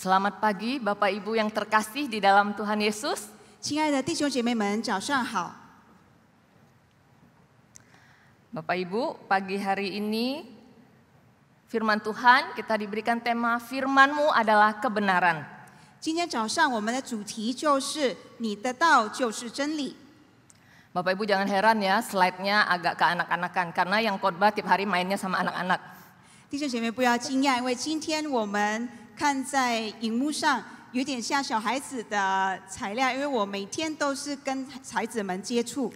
Selamat pagi Bapak Ibu yang terkasih di dalam Tuhan Yesus. 亲爱的弟兄姐妹们，早上好。 Bapak Ibu, pagi hari ini firman Tuhan kita diberikan tema firman-Mu adalah kebenaran. 今天早上我们的主题就是你的道就是真理。 Bapak Ibu jangan heran ya, slide-nya agak keanak-anakan karena yang khotbah tiap hari mainnya sama anak-anak. 弟兄姐妹不要惊讶，因为今天我们看在荧幕上有点像小孩子的材料，因为我每天都是跟孩子们接触。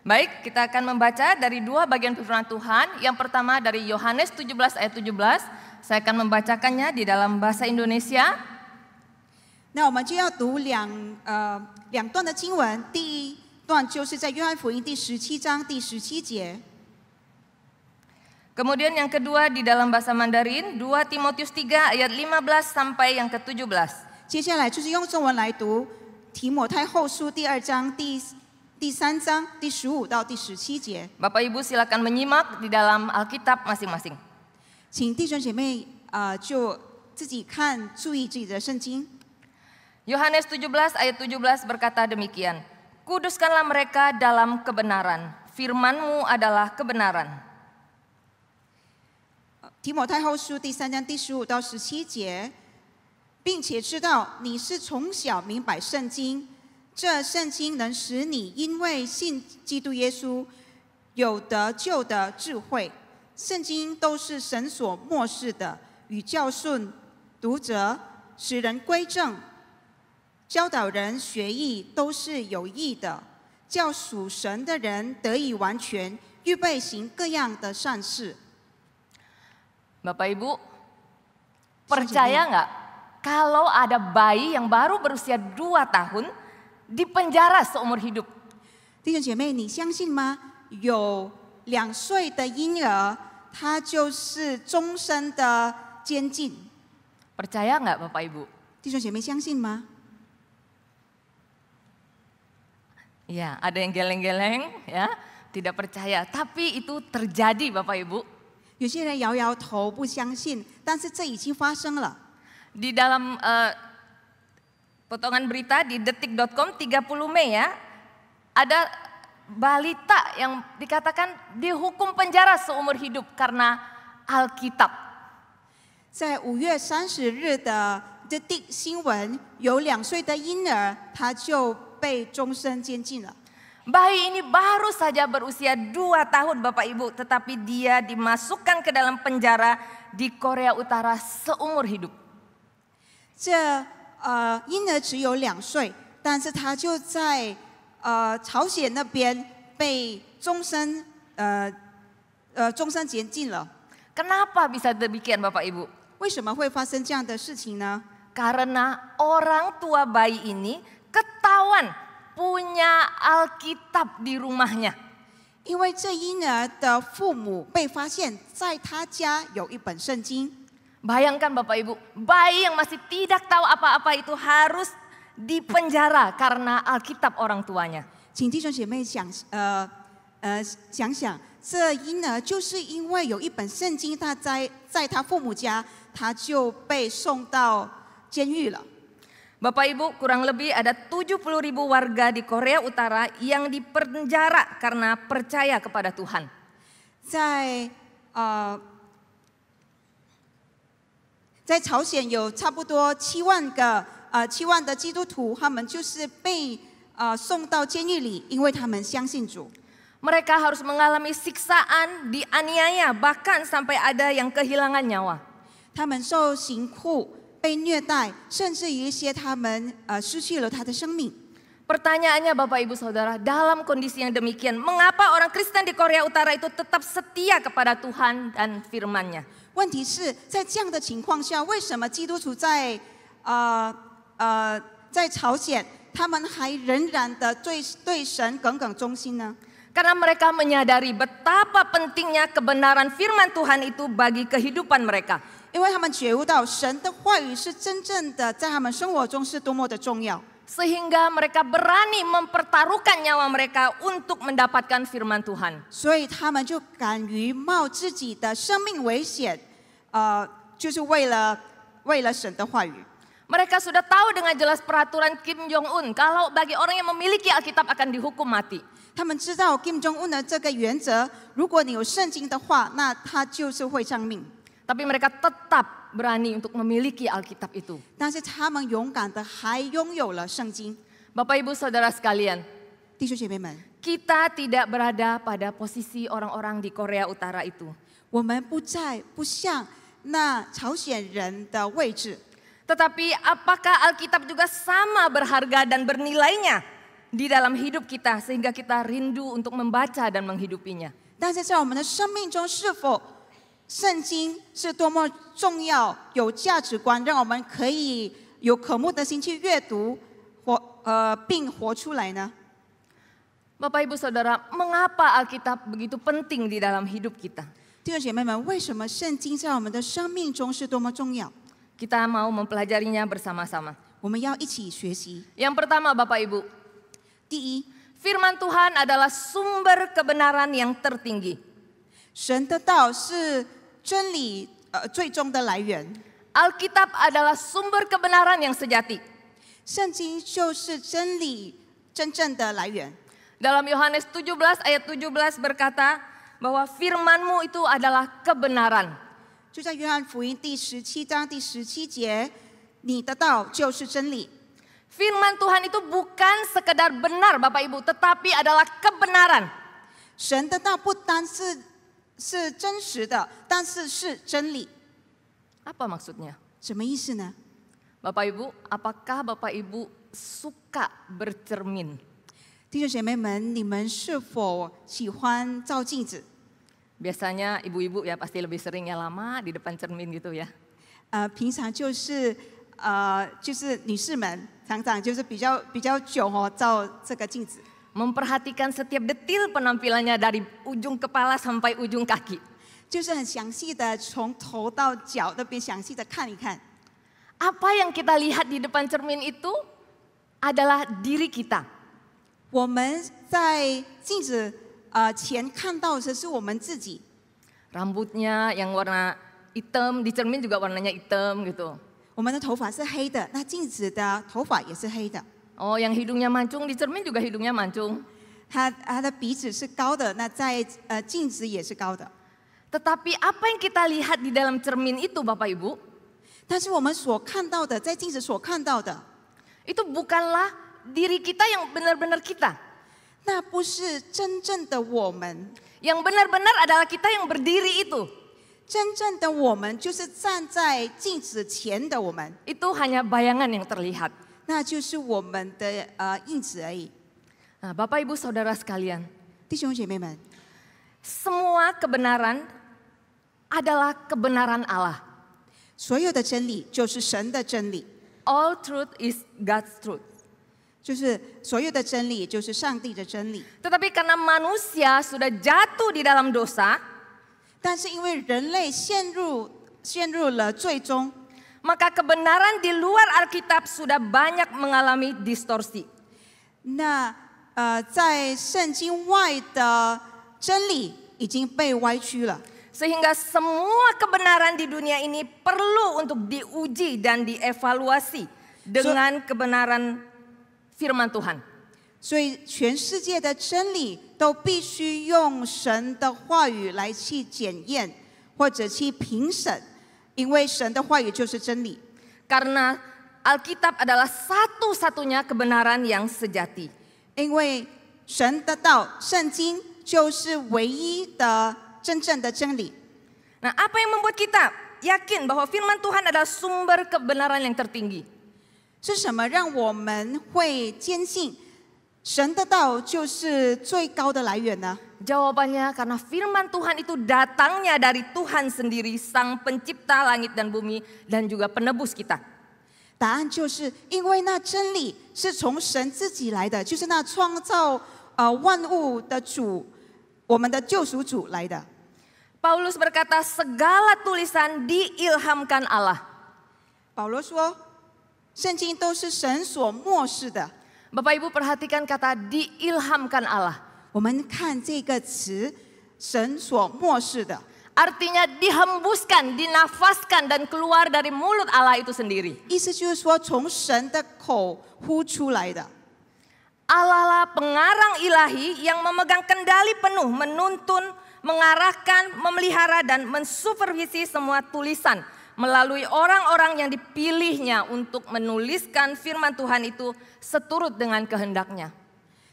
Baik, kita akan membaca dari dua bagian firman Tuhan. Yang pertama dari Yohanes 17 ayat 17. Saya akan membacakannya di dalam bahasa Indonesia. 那我们就要读两段的经文，第一段就是在约翰福音第17章第17节。 Kemudian yang kedua di dalam bahasa Mandarin 2 Timotius 3 ayat 15 sampai yang ke-17. 接下来就是用中文来读提摩太后书第2章第3章第15到第17节。 Bapak Ibu silakan menyimak di dalam Alkitab masing-masing. 请弟兄姐妹就自己看，注意自己的圣经。 Yohanes 17 ayat 17 berkata demikian. Kuduskanlah mereka dalam kebenaran. Firman-Mu adalah kebenaran. 提摩太后书第3章第15到17节，并且知道你是从小明白圣经，这圣经能使你因为信基督耶稣有得救的智慧。圣经都是神所默示的，与教训、读者、使人归正、教导人学义，都是有益的，叫属神的人得以完全，预备行各样的善事。 Bapak Ibu, percaya nggak kalau ada bayi yang baru berusia 2 tahun dipenjara seumur hidup? 弟兄姐妹，你相信吗？有2岁的婴儿，他就是终身的监禁。 Percaya nggak Bapak Ibu? 弟兄姐妹相信吗？ Ya, ada yang geleng-geleng ya, tidak percaya. Tapi itu terjadi Bapak Ibu. 有些人摇摇头不相信，但是这已经发生了。 Di dalam potongan berita di detik.com 30 Mei ya, ada balita yang dikatakan dihukum penjara seumur hidup karena Alkitab. 在5月30日的 The Tick 新闻，有2岁的婴儿，他就被终身监禁了。 Bayi ini baru saja berusia 2 tahun Bapak Ibu, tetapi dia dimasukkan ke dalam penjara di Korea Utara seumur hidup. 这婴儿只有2岁，但是他就在朝鲜那边被终身监禁了。 Kenapa bisa demikian Bapak Ibu? 为什么会发生这样的事情呢？ Karena orang tua bayi ini ketahuan punya Alkitab di rumahnya. 因为这婴儿的父母被发现在他家有一本圣经。 Bayangkan Bapak Ibu, bayi yang masih tidak tahu apa-apa itu harus dipenjara karena Alkitab orang tuanya. 请弟兄姐妹想想，这婴儿就是因为有一本圣经，他在他父母家，他就被送到监狱了。 Bapak Ibu, kurang lebih ada 70.000 warga di Korea Utara yang dipenjara karena percaya kepada Tuhan. 在朝鲜有差不多7万的基督徒，他们就是被送到监狱里，因为他们相信主。 Mereka harus mengalami siksaan, dianiaya, bahkan sampai ada yang kehilangan nyawa. 他们受刑苦。 被虐待，甚至于一些他们失去了他的生命。 Pertanyaannya Bapak Ibu Saudara, dalam kondisi yang demikian, mengapa orang Kristen di Korea Utara itu tetap setia kepada Tuhan dan firman-Nya? 问题是在这样的情况下，为什么基督徒在朝鲜，他们还仍然的对神耿耿忠心呢？ Karena mereka menyadari betapa pentingnya kebenaran firman Tuhan itu bagi kehidupan mereka. 因为他们觉悟到神的话语是真正的在他们生活中是多么的重要， Sehingga mereka berani mempertaruhkan nyawa mereka untuk mendapatkan firman Tuhan. 所以他们就敢于冒自己的生命危险，就是为了神的话语。Mereka sudah tahu dengan jelas peraturan Kim Jong Un kalau bagi orang yang memiliki Alkitab akan dihukum mati. 他们知道 Kim Jong Un 的这个原则，如果你有圣经的话，那他就是会上命。 Tapi mereka tetap berani untuk memiliki Alkitab itu. 但是他们勇敢的还拥有了圣经。 Bapak Ibu Saudara sekalian, 弟兄姐妹们， kita tidak berada pada posisi orang-orang di Korea Utara itu. 我们不像那朝鲜人的位置， Tetapi apakah Alkitab juga sama berharga dan bernilainya di dalam hidup kita sehingga kita rindu untuk membaca dan menghidupinya? 但是在我们的生命中，是否圣经是多么重要、有价值观，让我们可以有渴慕的心去阅读，并活出来呢？ Bapak Ibu Saudara, mengapa Alkitab begitu penting di dalam hidup kita? 弟兄姐妹们，为什么圣经在我们的生命中是多么重要？ Kita mau mempelajarinya bersama-sama. 我们要一起学习。 Yang pertama Bapak Ibu, 第一， firman Tuhan adalah sumber kebenaran yang tertinggi. 神的道是真理最终的来源， Alkitab adalah sumber kebenaran yang sejati. 圣经就是真理真正的来源。 Dalam Yohanes 17 ayat 17 berkata bahwa firman-Mu itu adalah kebenaran. 就在约翰福音第17章第17节，你的道就是真理。 Firman Tuhan itu bukan sekedar benar Bapak Ibu, tetapi adalah kebenaran. 神的道不单是真实的，但是是真理。 Apa maksudnya? 什么意思呢？ Bapak Ibu, apakah Bapak Ibu suka bercermin? 弟兄姐妹们，你们是否喜欢照镜子？ Biasanya ibu-ibu ya pasti lebih sering ya lama di depan cermin gitu ya. 平常就是女士们常常就是比较久照这个镜子， Memperhatikan setiap detil penampilannya dari ujung kepala sampai ujung kaki. 就是很详细的从头到脚那边详细的看一看。 Apa yang kita lihat di depan cermin itu adalah diri kita. 我们在镜子前看到的是我们自己， Rambutnya yang warna hitam, di cermin juga warnanya hitam gitu. 我们的头发是黑的，那镜子的头发也是黑的。 Oh, yang hidungnya mancung, di cermin juga hidungnya mancung. 他的鼻子是高的，那在镜子也是高的。 Tetapi apa yang kita lihat di dalam cermin itu Bapak Ibu, 但是我们所看到的，在镜子所看到的， itu bukanlah diri kita yang benar-benar kita. 那不是真正的我们。 Yang benar-benar adalah kita yang berdiri itu. 真正的我们就是站在镜子前的我们， Itu hanya bayangan yang terlihat. 那就是我们的印子而已。 Nah, Bapak Ibu Saudara sekalian, 弟兄姐妹们， semua kebenaran adalah kebenaran Allah. 所有的真理就是神的真理， All truth is God's truth. 就是所有的真理就是上帝的真理。 Tetapi karena manusia sudah jatuh di dalam dosa, 但是因为人类陷入了最终， maka kebenaran di luar Alkitab sudah banyak mengalami distorsi. 那在圣经外的真理已经被歪曲了。 Sehingga semua kebenaran di dunia ini perlu untuk diuji dan dievaluasi dengan kebenaran firman Tuhan. 所以全世界的真理都必须用神的话语来去检验或者去评审，因为神的话语就是真理。 Karena Alkitab adalah satu-satunya kebenaran yang sejati. 因为神的道，圣经就是唯一的真正的真理。 Nah, apa yang membuat kita yakin bahwa firman Tuhan adalah sumber kebenaran yang tertinggi? 是什么让我们会坚信神的道就是最高的来源呢？ Jawabannya karena firman Tuhan itu datangnya dari Tuhan sendiri, Sang Pencipta langit dan bumi dan juga penebus kita. 答案就是因为那真理是从神自己来的，就是那创造万物的主，我们的救赎主来的。 Paulus berkata segala tulisan diilhamkan Allah. 保罗说，圣经都是神所默示的。 Bapak Ibu perhatikan kata diilhamkan Allah. 我们看这个词，神所默示的。artinya dihembuskan, dinafaskan dan keluar dari mulut Allah itu sendiri. 意思就是说从神的口呼出来的。 Allah lah pengarang ilahi yang memegang kendali penuh, menuntun, mengarahkan, memelihara dan mensupervisi semua tulisan melalui orang-orang yang dipilihnya untuk menuliskan firman Tuhan itu seturut dengan kehendaknya.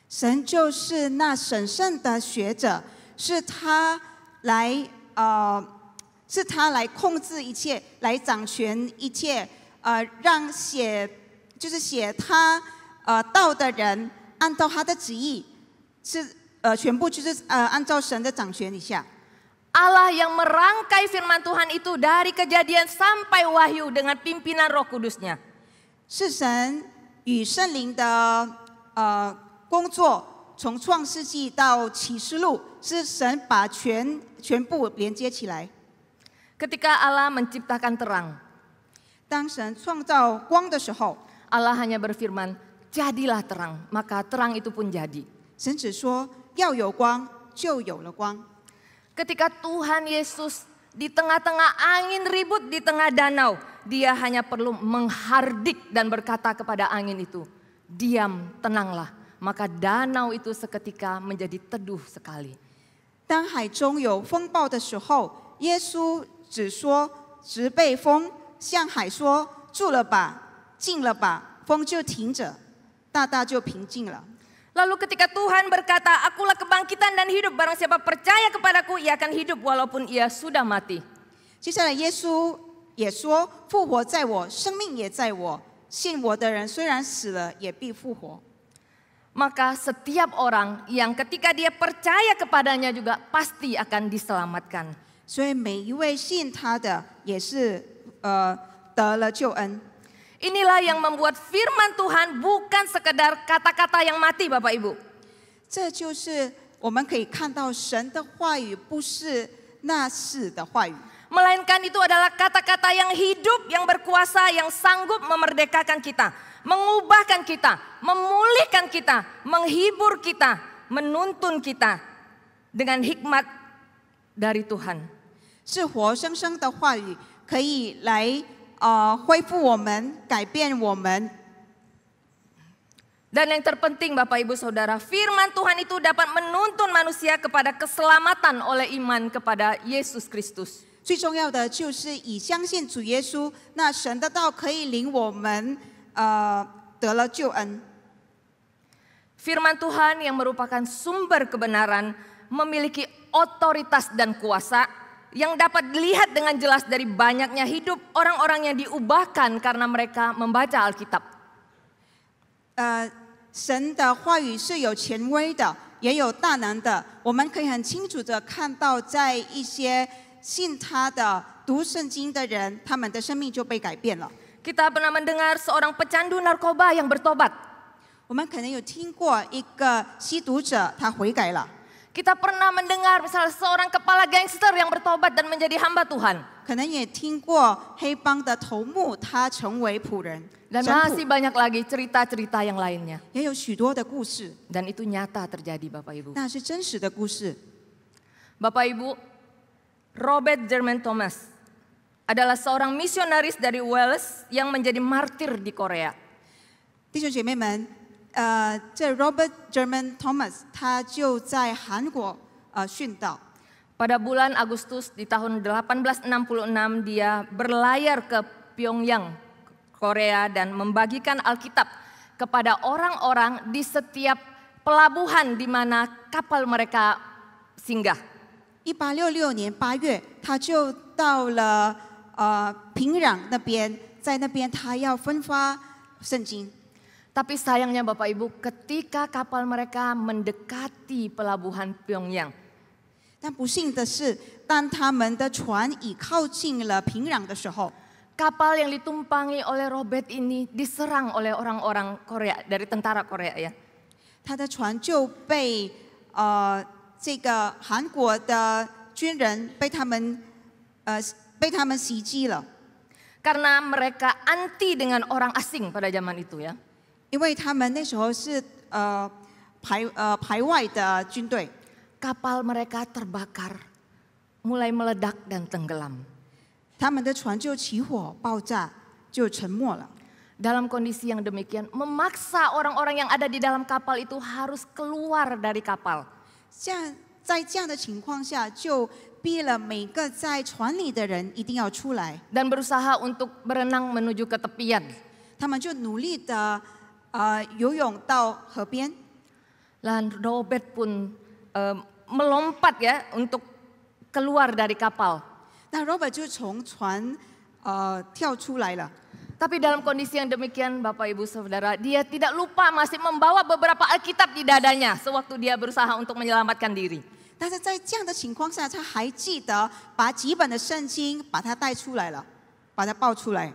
神就是那审慎的学者，是他来控制一切，来掌权一切，让写他道的人按照他的旨意，全部就是按照神的掌权底下。 Allah yang merangkai firman Tuhan itu dari Kejadian sampai Wahyu dengan pimpinan Roh Kudusnya. 是神与圣灵的工作，从创世纪到启示录，是神把全部连接起来。 Ketika Allah menciptakan terang, 当神创造光的时候， Allah hanya berfirman, jadilah terang, maka terang itu pun jadi. 神只说要有光，就有了光。 Ketika Tuhan Yesus di tengah-tengah angin ribut di tengah danau, dia hanya perlu menghardik dan berkata kepada angin itu, diam, tenanglah. Maka danau itu seketika menjadi teduh sekali. 当海中有风暴的时候，耶稣只说直被风，向海说住了吧，静了吧，风就停着，大大就平静了。 Lalu ketika Tuhan berkata, akulah kebangkitan dan hidup, barang siapa percaya kepadaku, ia akan hidup walaupun ia sudah mati. 接下来耶稣也说，复活在我，生命也在我，信我的人虽然死了，也必复活。 Maka setiap orang yang ketika dia percaya kepadanya juga pasti akan diselamatkan. 所以每一位信他的也是得了救恩。 Inilah yang membuat firman Tuhan bukan sekedar kata-kata yang mati, Bapak Ibu. 这就是我们可以看到神的话语不是那死的话语， Melainkan itu adalah kata-kata yang hidup, yang berkuasa, yang sanggup memerdekakan kita, mengubahkan kita, memulihkan kita, menghibur kita, menuntun kita dengan hikmat dari Tuhan. 是活生生的话语，可以来恢复我们，改变我们。 Dan yang terpenting Bapak Ibu Saudara, firman Tuhan itu dapat menuntun manusia kepada keselamatan oleh iman kepada Yesus Kristus. 最重要的就是以相信主耶稣，那神的道可以领我们得了救恩。 Firman Tuhan yang merupakan sumber kebenaran memiliki otoritas dan kuasa yang dapat dilihat dengan jelas dari banyaknya hidup orang-orang yang diubahkan karena mereka membaca Alkitab. 神的话语是有权威的，也有大能的。我们可以很清楚的看到，在一些信他的、读圣经的人，他们的生命就被改变了。 Kita pernah mendengar seorang pecandu narkoba yang bertobat. 我们可能有听过一个吸毒者，他悔改了。 Kita pernah mendengar misalnya seorang kepala gangster yang bertobat dan menjadi hamba Tuhan. 可能也听过黑帮的头目，他成为仆人。 Dan 神 masih 仆 banyak lagi cerita-cerita yang lainnya. 也有许多的故事， Dan itu nyata terjadi Bapak Ibu. 那是真实的故事。 Bapak Ibu, Robert Jerman Thomas adalah seorang misionaris dari Wales yang menjadi martir di Korea. 弟兄姐妹们，这 Robert German Thomas 他就在韩国殉道。 Pada bulan Agustus di tahun 1866 dia berlayar ke Pyongyang, Korea dan membagikan Alkitab kepada orang-orang di setiap pelabuhan di mana kapal mereka singgah. 1866年8月，他就到了平壤那边，在那边他要分发圣经。 Tapi sayangnya Bapak Ibu, ketika kapal mereka mendekati pelabuhan Pyongyang, 但不幸的是，当他们的船已靠近了平壤的时候， kapal yang ditumpangi oleh Robert ini diserang oleh orang-orang Korea dari tentara Korea ya. 他的船就被这个韩国的军人被他们袭击了， Karena mereka anti dengan orang asing pada zaman itu ya. 因为他们那时候是排外的军队， Kapal mereka terbakar mulai meledak dan tenggelam. 他们的船就起火爆炸，就沉没了。 Dalam kondisi yang demikian, memaksa orang-orang yang ada di dalam kapal itu harus keluar dari kapal. 在这样的情况下，就逼了每个在船里的人一定要出来。 Dan berusaha untuk berenang menuju ke tepian. 他们就努力的游泳到河边。 Dan Robert pun melompat ya untuk keluar dari kapal. 那 Robert 就从船跳出来了。 Tapi dalam kondisi yang demikian, Bapak Ibu Saudara, dia tidak lupa masih membawa beberapa Alkitab di dadanya sewaktu dia berusaha untuk menyelamatkan diri. 但是在这样的情况下，他还记得把几本的圣经把它带出来了，把它抱出来。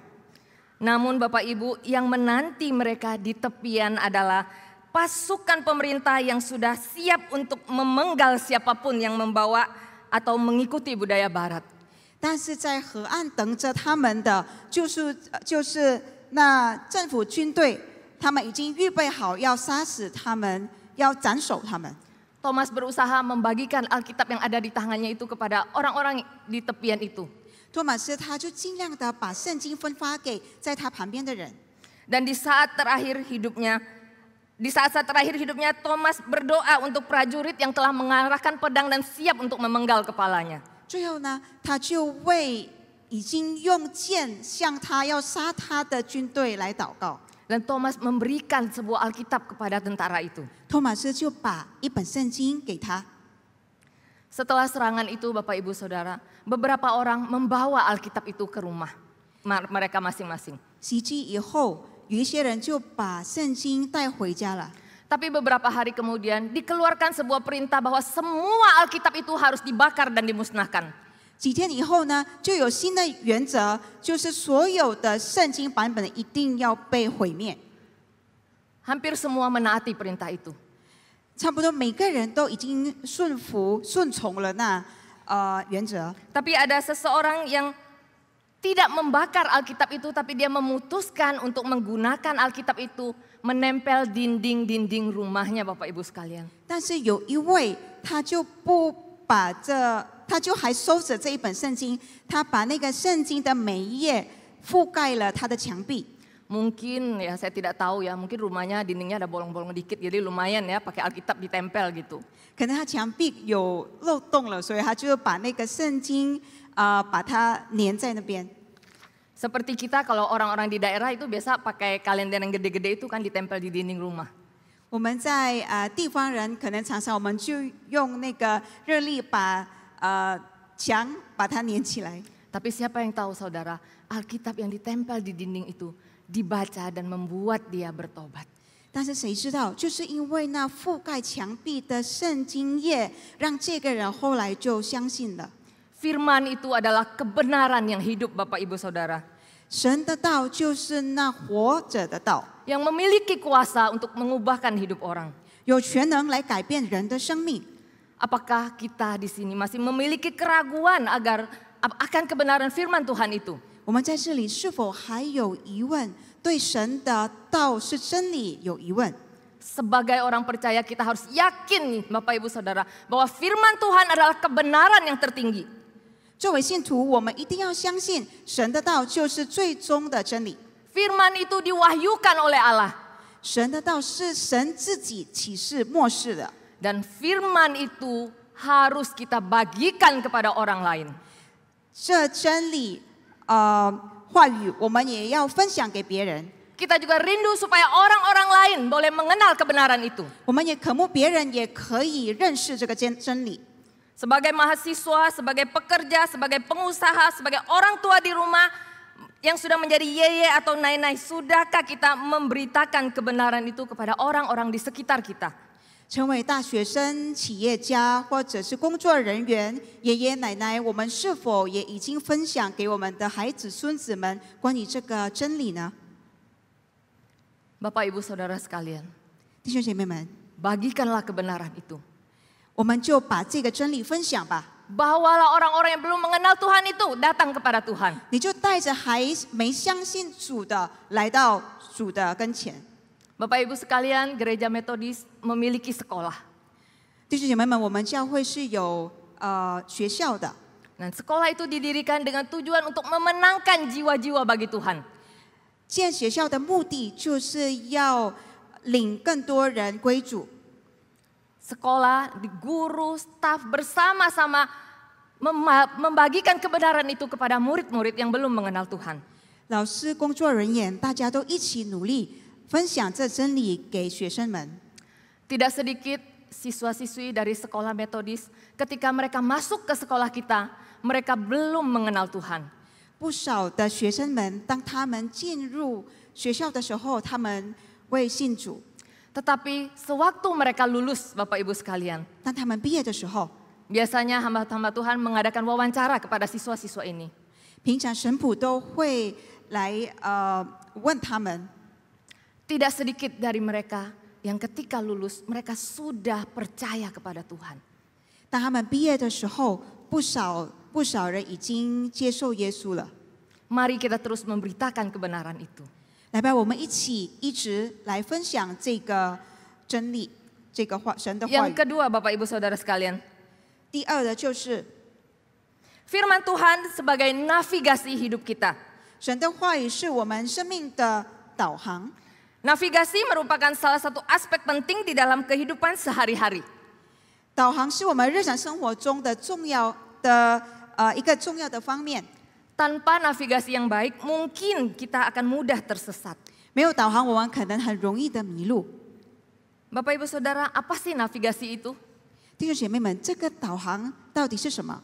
Namun Bapak Ibu, yang menanti mereka di tepian adalah pasukan pemerintah yang sudah siap untuk memenggal siapapun yang membawa atau mengikuti budaya Barat. 但是在河岸等着他们的，就是那政府军队，他们已经预备好要杀死他们，要斩首他们。 Thomas berusaha membagikan Alkitab yang ada di tangannya itu kepada orang-orang di tepian itu. 托马斯他就尽量的把圣经分发给在他旁边的人。 Dan di saat terakhir hidupnya, Thomas berdoa untuk prajurit yang telah mengarahkan pedang dan siap untuk memenggal kepalanya. 最后呢，他就为已经用剑向他要杀他的军队来祷告。 Dan Thomas memberikan sebuah Alkitab kepada tentara itu. 托马斯就把一本圣经给他。 Setelah serangan itu Bapak Ibu Saudara, beberapa orang membawa Alkitab itu ke rumah mereka masing-masing. 袭击以后，有一些人就把圣经带回家了。 Tapi beberapa hari kemudian dikeluarkan sebuah perintah bahwa semua Alkitab itu harus dibakar dan dimusnahkan. 几天以后呢，就有新的原则，就是所有的圣经版本一定要被毁灭。 Hampir semua menaati perintah itu. 差不多每个人都已经顺从了那原则。 Tapi ada seseorang yang tidak membakar Alkitab itu, tapi dia memutuskan untuk menggunakan Alkitab itu menempel dinding-dinding rumahnya, Bapak Ibu sekalian. 但是有一位，他就还收着这一本圣经，他把那个圣经的每一页覆盖了他的墙壁。 Mungkin ya saya tidak tahu ya, mungkin rumahnya dindingnya ada bolong-bolong dikit, jadi lumayan ya pakai Alkitab ditempel gitu. 可能他墙壁有漏洞了，所以他就把那个圣经把它粘在那边。 Seperti kita kalau orang-orang di daerah itu biasa pakai kalender yang gede-gede itu kan ditempel di dinding rumah. 我们在地方人可能常常我们就用那个热力把墙把它粘起来。 Tapi siapa yang tahu saudara, Alkitab yang ditempel di dinding itu dibaca dan membuat dia bertobat. 但是谁知道，就是因为那覆盖墙壁的圣经页，让这个人后来就相信了。 Firman itu adalah kebenaran yang hidup Bapak Ibu Saudara. 神的道就是那活着的道， Yang memiliki kuasa untuk mengubahkan hidup orang. 有全能来改变人的生命。 Apakah kita di sini masih memiliki keraguan akan kebenaran firman Tuhan itu? 我们在这里是否还有疑问？对神的道是真理有疑问？ Sebagai orang percaya kita harus yakin Bapak Ibu Saudara bahwa firman Tuhan adalah kebenaran yang tertinggi. 作为信徒，我们一定要相信神的道就是最终的真理。 Firman itu diwahyukan oleh Allah. 神的道是神自己启示默示的， Dan firman itu harus kita bagikan kepada orang lain. 这真理话语我们也要分享给别人。 Kita juga rindu supaya orang-orang lain boleh mengenal kebenaran itu. 我们也渴慕别人也可以认识这个真理。 Sebagai mahasiswa, sebagai pekerja, sebagai pengusaha, sebagai orang tua di rumah yang sudah menjadi yeye atau nai-nai, sudahkah kita memberitakan kebenaran itu kepada orang-orang di sekitar kita? 成为大学生、企业家或者是工作人员、爷爷奶奶，我们是否也已经分享给我们的孩子、孙子们关于这个真理呢？ Bapak Ibu Saudara sekalian, 弟兄姐妹们， bagikanlah kebenaran itu. 我们就把这个真理分享吧。 Bawalah orang-orang yang belum mengenal Tuhan itu datang kepada Tuhan. 你就带着还没相信主的来到主的跟前。 Bapak Ibu sekalian, gereja Metodis memiliki sekolah. 弟兄姐妹们，我们教会是有学校的。Dan sekolah itu didirikan dengan tujuan untuk memenangkan jiwa-jiwa bagi Tuhan. 建学校的目的就是要领更多人归主。 Sekolah, guru, staf bersama-sama membagikan kebenaran itu kepada murid-murid yang belum mengenal Tuhan. 老师、工作人员，大家都一起努力分享这真理给学生们。 Tidak sedikit siswa-siswi dari sekolah metodis ketika mereka masuk ke sekolah kita, mereka belum mengenal Tuhan. 不少的学生们，当他们进入学校的时候，他们未信主； Tetapi sewaktu mereka lulus, Bapak Ibu sekalian, 当他们毕业的时候， biasanya hamba-hamba Tuhan mengadakan wawancara kepada siswa-siswa ini. 平常神父都会来问他们。 Tidak sedikit dari mereka yang ketika lulus, mereka sudah percaya kepada Tuhan. 当他们毕业的时候，不少人已经接受耶稣了。 Mari kita terus memberitakan kebenaran itu. 来吧，我们一起一直来分享这个真理，这个神的话 Yang 语。 kedua, Bapak Ibu Saudara sekalian, 第二的就是 firman Tuhan sebagai navigasi hidup kita. 神的话语是我们生命的导航。 Navigasi merupakan salah satu aspek penting di dalam kehidupan sehari-hari. 导航是我们日常生活中的重要的一个重要的方面。 Tanpa navigasi yang baik, mungkin kita akan mudah tersesat. 没有导航，我们可能很容易的迷路。 Bapak Ibu Saudara, apa sih navigasi itu? 弟兄姐妹们，这个导航到底是什么？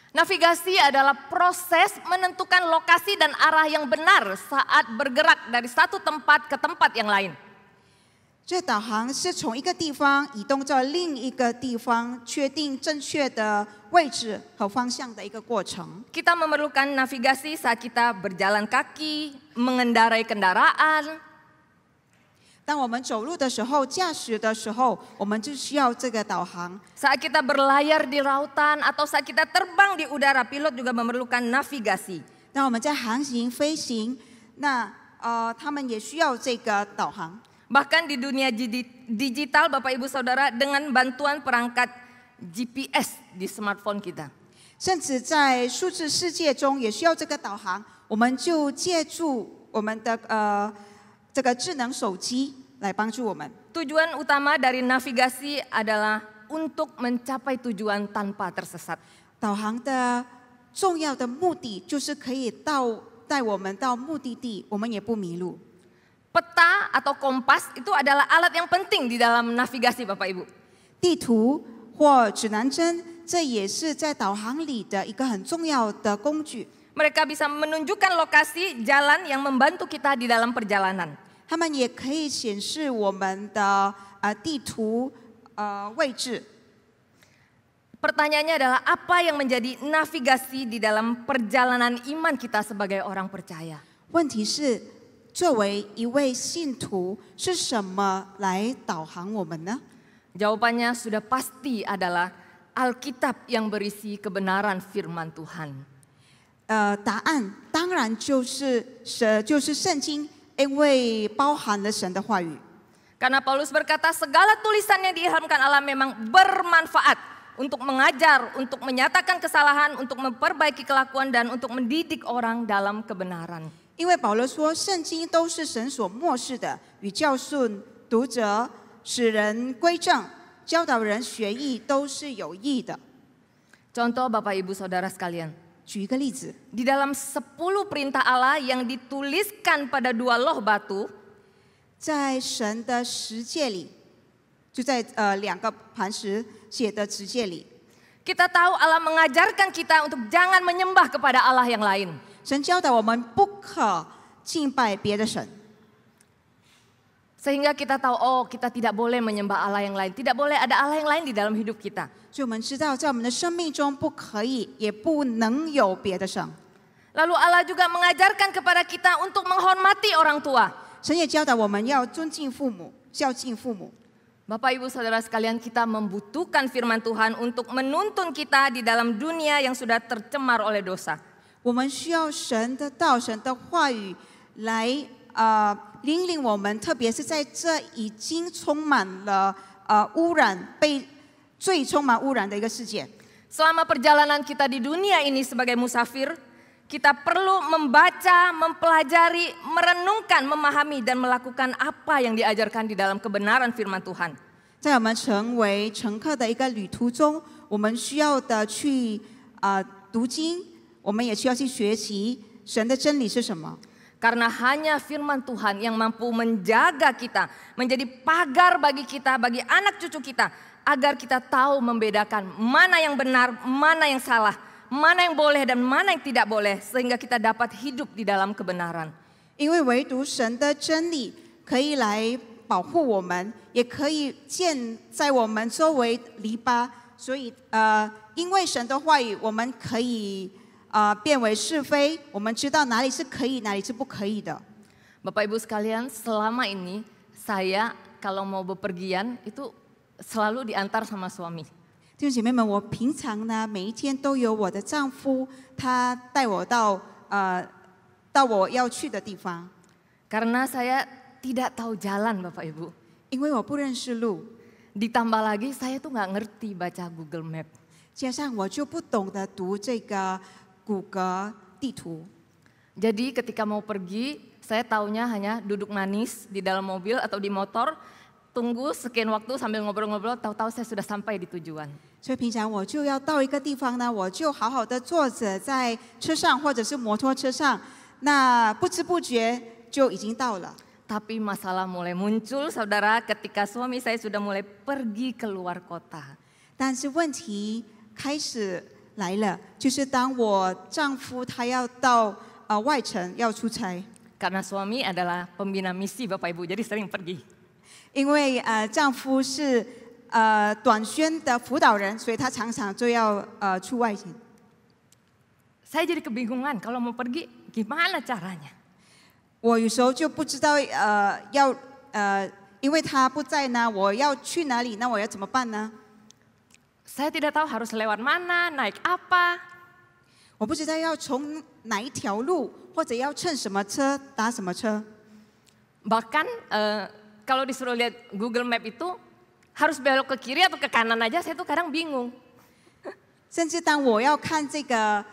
Navigasi adalah proses menentukan lokasi dan arah yang benar saat bergerak dari satu tempat ke tempat yang lain. 这导航是从一个地方移动到另一个地方，确定正确的位置和方向的一个过程。 Kita memerlukan navigasi saat kita berjalan kaki, mengendarai kendaraan, 当我们走路的时候、驾驶的时候，我们就需要这个导航。 saat kita berlayar di lautan atau saat kita terbang di udara, pilot juga memerlukan navigasi. 当我们在航行、飞行，那他们也需要这个导航。 Bahkan di dunia digital, Bapak Ibu Saudara, dengan bantuan perangkat GPS di smartphone kita. 甚至在数字世界中也需要这个导航，我们就借助我们的这个智能手机来帮助我们。 Tujuan utama dari navigasi adalah untuk mencapai tujuan tanpa tersesat. 导航的重要的目的就是可以带我们到目的地，我们也不迷路。 Peta atau kompas itu adalah alat yang penting di dalam navigasi, Bapak Ibu. 地图或指南针，这也是在导航里的一个很重要的工具。 Mereka bisa menunjukkan lokasi jalan yang membantu kita di dalam perjalanan. 他们也可以显示我们的地图位置。 Pertanyaannya adalah apa yang menjadi navigasi di dalam perjalanan iman kita sebagai orang percaya? 问题是，作为一位信徒，是什么来导航我们呢？ Jawabannya sudah pasti adalah Alkitab yang berisi kebenaran firman Tuhan. 答案当然就是圣经，因为包含了神的话语。 Karena Paulus berkata segala tulisan yang diilhamkan Allah memang bermanfaat untuk mengajar, untuk menyatakan kesalahan, untuk memperbaiki kelakuan dan untuk mendidik orang dalam kebenaran. 因为保罗说，圣经都是神所默示的，与教训读者，使人归正，教导人学义，都是有益的。 Contoh Bapak Ibu Saudara sekalian. 举一个例子， Di dalam 10 perintah Allah yang dituliskan pada 2 loh batu, 在神的十诫里，就在2个磐石写的十诫里， kita tahu Allah mengajarkan kita untuk jangan menyembah kepada Allah yang lain. 神教导我们不可敬拜别的神。 Sehingga kita tahu, oh kita tidak boleh menyembah Allah yang lain. Tidak boleh ada Allah yang lain di dalam hidup kita. 所以我们知道，在我们的生命中不可以，也不能有别的神。 Lalu Allah juga mengajarkan kepada kita untuk menghormati orang tua. 神也教导我们要尊敬父母，孝敬父母。 Bapak Ibu Saudara sekalian, kita membutuhkan firman Tuhan untuk menuntun kita di dalam dunia yang sudah tercemar oleh dosa. 我们需要神的道、神的话语来引领我们，特别是在这已经充满了污染、被最充满污染的一个世界。Selama perjalanan kita di dunia ini sebagai musafir, kita perlu membaca, mempelajari, merenungkan, memahami, dan melakukan apa yang diajarkan di dalam kebenaran firman Tuhan. 在我们成为乘客的一个旅途中，我们需要的去读经，我们也需要去学习神的真理是什么。 Karena hanya firman Tuhan yang mampu menjaga kita, menjadi pagar bagi kita, bagi anak cucu kita, agar kita tahu membedakan mana yang benar, mana yang salah, mana yang boleh dan mana yang tidak boleh, sehingga kita dapat hidup di dalam kebenaran. 因为唯独神的真理可以来保护我们，也可以建在我们周围篱笆，所以因为神的话语，我们可以辨为是非，我们知道哪里是可以，哪里是不可以的。 Bapak Ibu sekalian, selama ini saya kalau mau bepergian itu selalu diantar sama suami. 弟兄姐妹们，我平常呢每一天都有我的丈夫，他带我到我要去的地方。 Karena saya tidak tahu jalan Bapak Ibu. 因为我不认识路， Ditambah lagi saya tuh nggak ngerti baca Google Map. 加上我就不懂得读这个谷歌地图。 Jadi ketika mau pergi, saya taunya hanya duduk manis di dalam mobil atau di motor, tunggu sekian waktu sambil ngobrol-ngobrol, tahu-tahu saya sudah sampai di tujuan. 所以平常我就要到一个地方呢，我就好好的坐着在车上或者是摩托车上，那不知不觉就已经到了。 Tapi masalah mulai muncul saudara ketika suami saya sudah mulai pergi keluar kota. 但是问题开始来了，就是当我丈夫他要到外城要出差， Karena suami adalah pembina misi Bapak Ibu, jadi sering pergi. 因为丈夫是短宣的辅导人，所以他常常就要出外景。 Saya jadi kebingungan kalau mau pergi gimana caranya. 我有时候就不知道因为他不在呢，我要去哪里？那我要怎么办呢？ Saya tidak tahu harus lewat mana, naik apa. 我不知道要从哪一条路，或者要乘什么车，搭什么车。 Bahkan kalau disuruh lihat Google Map itu harus belok ke kiri atau ke kanan aja, saya tuh kadang bingung. 甚至当我要看这个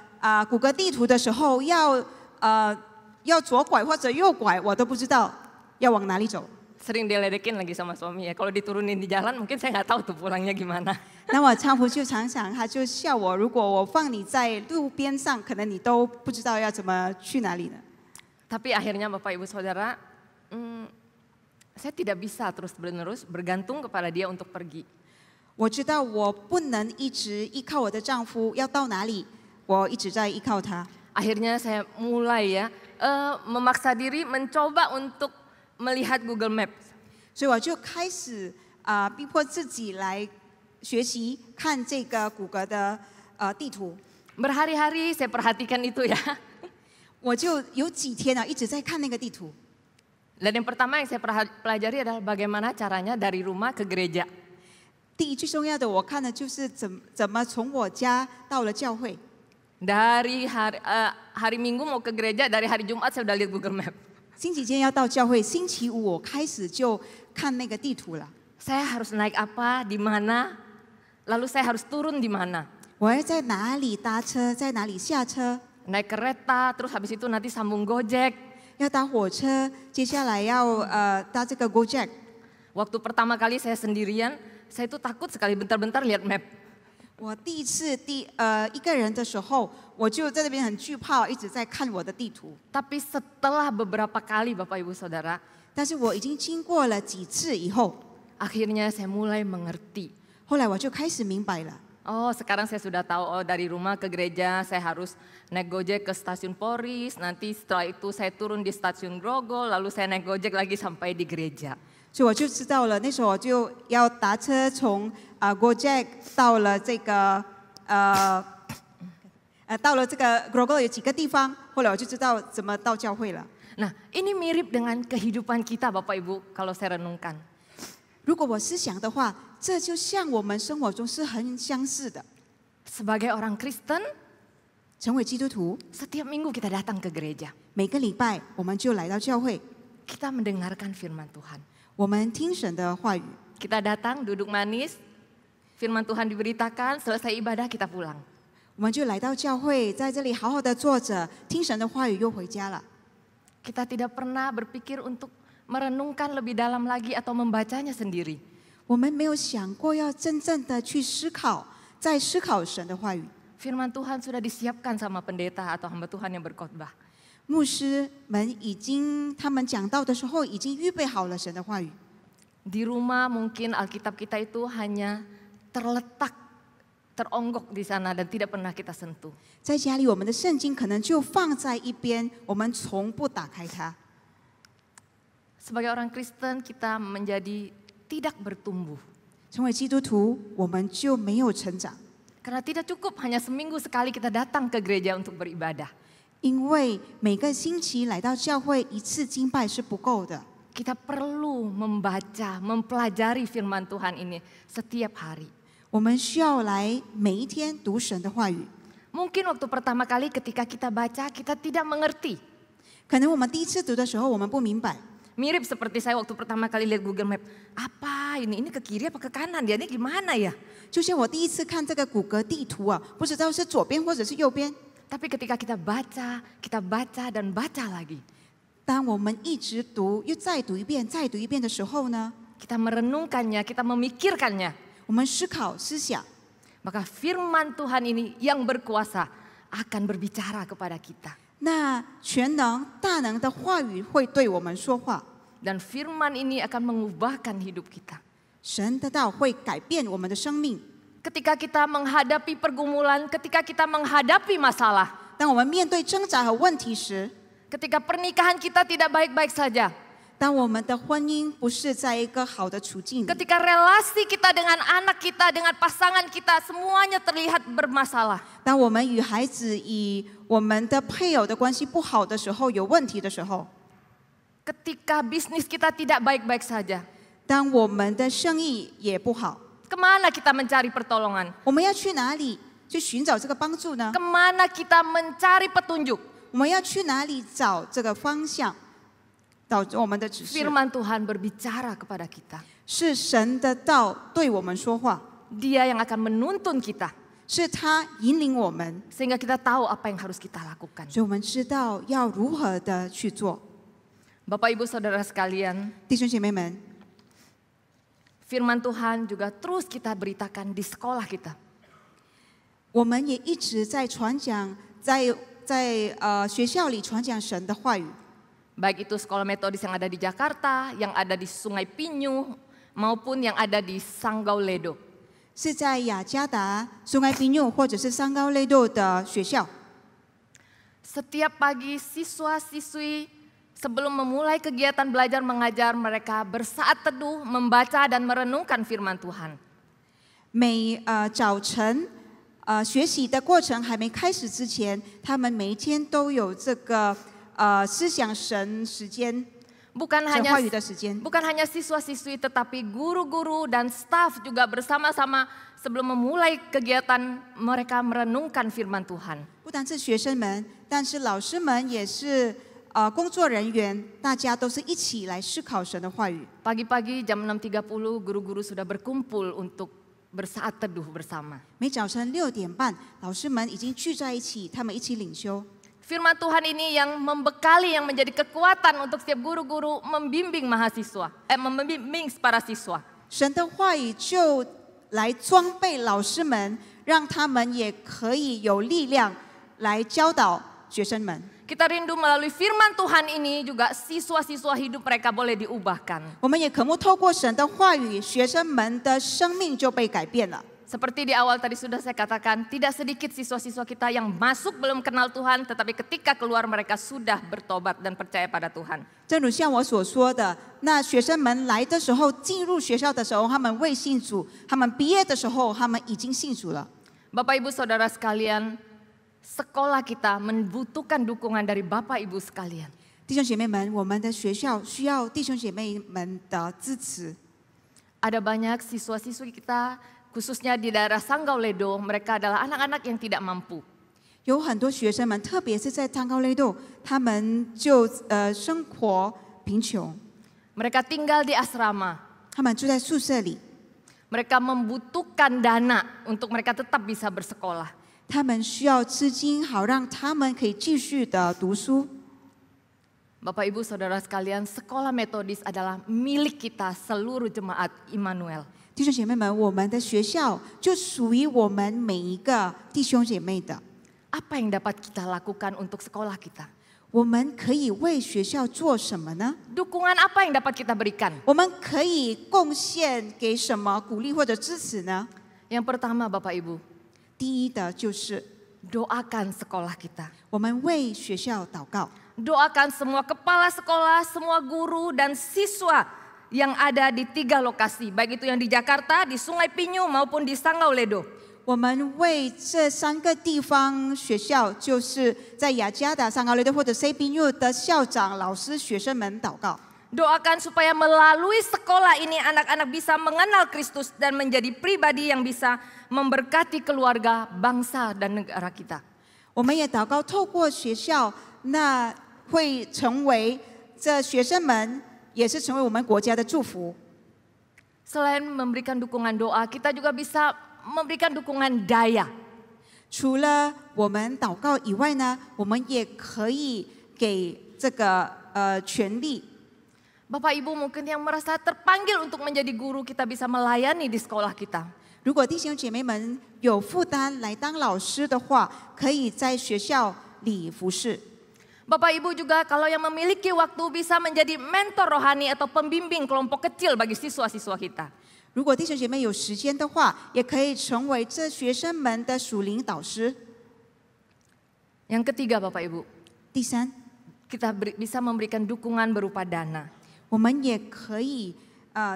谷歌地图的时候，要左拐或者右拐，我都不知道要往哪里走。 Sering diledekin lagi sama suami ya. Kalau diturunin di jalan mungkin saya nggak tahu tuh pulangnya gimana. 那我丈夫就常常他就笑我，如果我放你在路边上，可能你都不知道要怎么去哪里呢。 Tapi akhirnya Bapak Ibu Saudara, saya tidak bisa terus-menerus bergantung kepada dia untuk pergi. 我知道我不能一直依靠我的丈夫，要到哪里，我一直在依靠他。 Akhirnya saya mulai ya memaksa diri mencoba untuk melihat Google Maps. 所以我就开始逼迫自己来学习看这个谷歌的地图。 Berhari-hari saya perhatikan itu ya. 我就有几天一直在看那个地图。 Dan yang pertama yang saya pelajari adalah bagaimana caranya dari rumah ke gereja. 第一最重要的，我看的就是怎么从我家到了教会。 Dari hari Minggu mau ke gereja, dari hari Jumat saya udah lihat Google Map. 星期天要到教会，星期五我开始就看那个地图了。 Saya harus naik apa, di mana, lalu saya harus turun di mana. 我要在哪里搭车，在哪里下车， Naik kereta, terus habis itu nanti sambung Gojek. 要搭火车，接下来要搭这个 Gojek。 Waktu pertama kali saya sendirian, saya itu takut sekali bentar-bentar lihat map. 我第一次一个人的时候，我就在那边很惧怕，一直在看我的地图。 Tapi setelah beberapa kali Bapak Ibu Saudara, 但是我已经经过了几次以后， akhirnya saya mulai mengerti. 后来我就开始明白了。 Oh sekarang saya sudah tahu, oh dari rumah ke gereja saya harus naik Gojek ke stasiun Poris, nanti setelah itu saya turun di stasiun Grogol, lalu saya naik Gojek lagi sampai di gereja. 所以我就知道了，那时候我就要搭车从Gojek 到了这个Grogol 有几个地方，后来我就知道怎么到教会了。 Nah ini mirip dengan kehidupan kita Bapak Ibu kalau saya renungkan. 如果我思想的话，这就像我们生活中是很相似的。 Sebagai orang Kristen, 成为基督徒， setiap minggu kita datang ke gereja. 每个礼拜我们就来到教会， Kita mendengarkan firman Tuhan. 我们听神的话语， Kita datang duduk manis, Firman Tuhan diberitakan, selesai ibadah kita pulang. 我们就来到教会，在这里好好的坐着，听神的话语，又回家了。 Kita tidak pernah berpikir untuk merenungkan lebih dalam lagi atau membacanya sendiri. 我们没有想过要真正的去思考，在思考神的话语。 Firman Tuhan sudah disiapkan sama pendeta atau hamba Tuhan yang berkhotbah. 牧师们他们讲到的时候，已经预备好了神的话语。 Di rumah mungkin Alkitab kita itu hanya terletak, teronggok di sana dan tidak pernah kita sentuh. 在家里，我们的圣经可能就放在一边，我们从不打开它。 Sebagai orang Kristen kita menjadi tidak bertumbuh. 成为基督徒，我们就没有成长， Karena tidak cukup hanya seminggu sekali kita datang ke gereja untuk beribadah. 因为每个星期来到教会一次敬拜是不够的。 Kita perlu membaca, mempelajari firman Tuhan ini setiap hari. 我们需要来每一天读神的话语。 Mungkin waktu pertama kali ketika kita baca kita tidak mengerti. 可能我们第一次读的时候，我们不明白。 Mirip seperti saya waktu pertama kali lihat Google Map. Apa ini? Ini ke kiri apa ke kanan? Dia ini gimana ya? 就像我第一次看这个谷歌地图啊，不知道是左边或者是右边。 Tapi ketika kita baca dan baca lagi. 当我们一直读，又再读一遍，再读一遍的时候呢， Kita merenungkannya, kita memikirkannya. 我们思考、思想， Maka firman Tuhan ini yang berkuasa akan berbicara kepada kita. 那全能、大能的话语会对我们说话。 Dan firman ini akan mengubahkan hidup kita. 神的道会改变我们的生命。 Ketika kita menghadapi pergumulan, ketika kita menghadapi masalah, 当我们面对挣扎和问题时， ketika pernikahan kita tidak baik-baik saja, 当我们的婚姻不是在一个好的处境里， ketika relasi kita dengan anak kita, dengan pasangan kita semuanya terlihat bermasalah, 当我们与孩子以我们的配偶的关系不好的时候，有问题的时候， ketika bisnis kita tidak baik-baik saja, 当我们的生意也不好， kemana kita mencari pertolongan? 我们要去哪里去寻找这个帮助呢？ Kemana kita mencari petunjuk? 我们要去哪里找这个方向？导致我们的指示 Firman Tuhan berbicara kepada kita. 是神的道对我们说话， Dia yang akan menuntun kita 是他引领我们， sehingga kita tahu apa yang harus kita lakukan. 所以我们知道要如何的去做。 Bapak Ibu Saudara sekalian, 弟兄姐妹们， firman Tuhan juga terus kita beritakan di sekolah kita. 我们也一直在传讲，在学校里传讲神的话语。 Baik itu sekolah metodis yang ada di Jakarta, yang ada di Sungai Pinyu, maupun yang ada di Sanggau Ledo. 是在雅加达、苏埃比纽或者是桑高雷豆的学校。 Setiap pagi siswa-siswi sebelum memulai kegiatan belajar mengajar, mereka bersaat teduh, membaca dan merenungkan firman Tuhan. 每早晨学习的过程还没开始之前，他们每一天都有这个思想神时间， Bukan 神 hanya 话语的时间。 Bukan hanya siswa-siswi tetapi guru-guru dan staf juga bersama-sama sebelum memulai kegiatan mereka merenungkan firman Tuhan. 不单是学生们，但是老师们也是工作人员，大家都是一起来思考神的话语。 Pagi-pagi jam 6.30 guru-guru sudah berkumpul untuk bersaat teduh bersama. 每早晨6:30，老师们已经聚在一起，他们一起领修。 Firman Tuhan ini yang membekali, yang menjadi kekuatan untuk setiap guru-guru membimbing mahasiswa, membimbing para siswa. 神的话语就来装备老师们，让他们也可以有力量来教导学生们。 Kita rindu melalui firman Tuhan ini juga siswa-siswa hidup mereka boleh diubahkan. 我们也渴慕透过神的话语，学生们的生命就被改变了。 Seperti di awal tadi sudah saya katakan, tidak sedikit siswa-siswa kita yang masuk belum kenal Tuhan, tetapi ketika keluar mereka sudah bertobat dan percaya pada Tuhan. 正如像我所说的，那学生们来的时候，进入学校的时候，他们未信主；他们毕业的时候，他们已经信主了。 Bapak Ibu Saudara sekalian, sekolah kita membutuhkan dukungan dari Bapak Ibu sekalian. 弟兄姐妹们，我们的学校需要弟兄姐妹们的支持。 Ada banyak siswa-siswi kita, khususnya di daerah Sanggau Ledo, mereka adalah anak-anak yang tidak mampu. 有很多学生们，特别是在汤高雷豆，他们就生活贫穷， Mereka tinggal di asrama. 他们住在宿舍里。Mereka membutuhkan dana untuk mereka tetap bisa bersekolah. 他们需要资金，好让他们可以继续的读书。 Bapak Ibu Saudara sekalian, sekolah metodis adalah milik kita seluruh jemaat Immanuel. 弟兄姐妹们，我们的学校就属于我们每一个弟兄姐妹的。 Apa yang dapat kita lakukan untuk sekolah kita? 我们可以为学校做什么呢？ Dukungan apa yang dapat kita berikan? 我们可以贡献给什么鼓励或者支持呢？ Yang pertama Bapak Ibu, 第一的就是 doakan sekolah kita. 我们为学校祷告， Doakan semua kepala sekolah, semua guru dan siswa yang ada di 3 lokasi. Baik itu yang di Jakarta, di Sungai Pinyu maupun di Sanggau Ledo. 我们为这3个地方学校，就是在雅加达、上高雷德或者 CBU 的校长、老师、学生们祷告。 Doakan supaya melalui sekolah ini anak-anak bisa mengenal Kristus dan menjadi pribadi yang bisa memberkati keluarga, bangsa dan negara kita. 我们也祷告，透过学校，那会成为这学生们，也是成为我们国家的祝福。 Selain memberikan dukungan doa, kita juga bisa memberikan dukungan daya. 除了我们祷告以外呢，我们也可以给这个权利。 Bapak Ibu mungkin yang merasa terpanggil untuk menjadi guru, kita bisa melayani di sekolah kita. 如果弟兄姐妹们有负担来当老师的话，可以在学校里服侍。 Bapak Ibu juga kalau yang memiliki waktu bisa menjadi mentor rohani atau pembimbing kelompok kecil bagi siswa-siswa kita. 如果弟兄姐妹有时间的话，也可以成为这学生们的属灵导师。 Yang ketiga Bapak Ibu, 第三， kita bisa memberikan dukungan berupa dana. 我们也可以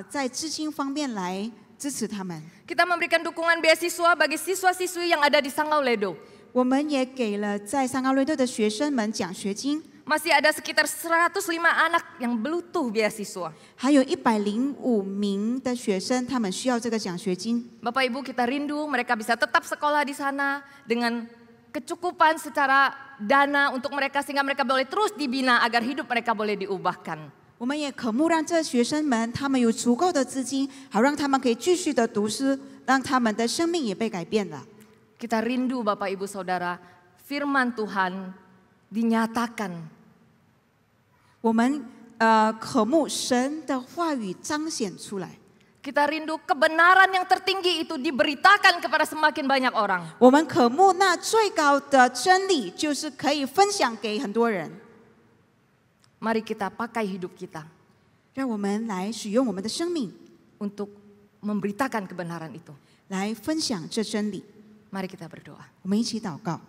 在资金方面来支持他们。 Kita memberikan dukungan beasiswa bagi siswa-siswi yang ada di Sanggau Ledo. 我们也给了在上高瑞德的学生们奖学金， Masih ada sekitar 105 anak yang butuh beasiswa. 还有105名的学生，他们需要这个奖学金。 Bapak Ibu kita rindu mereka bisa tetap sekolah di sana dengan kecukupan secara dana untuk mereka sehingga mereka boleh terus dibina agar hidup mereka boleh diubahkan. 我们也渴慕让这学生们，他们有足够的资金，好让他们可以继续的读书，让他们的生命也被改变了。 Kita rindu Bapak Ibu Saudara, firman Tuhan dinyatakan. 我们渴慕神的话语彰显出来。 Kita rindu kebenaran yang tertinggi itu diberitakan kepada semakin banyak orang. 我们渴慕那最高的真理，就是可以分享给很多人。 Mari kita pakai hidup kita 让我们来使用我们的生命， untuk memberitakan kebenaran itu. 来分享这真理。 Mari kita berdoa. 我们一起祷告。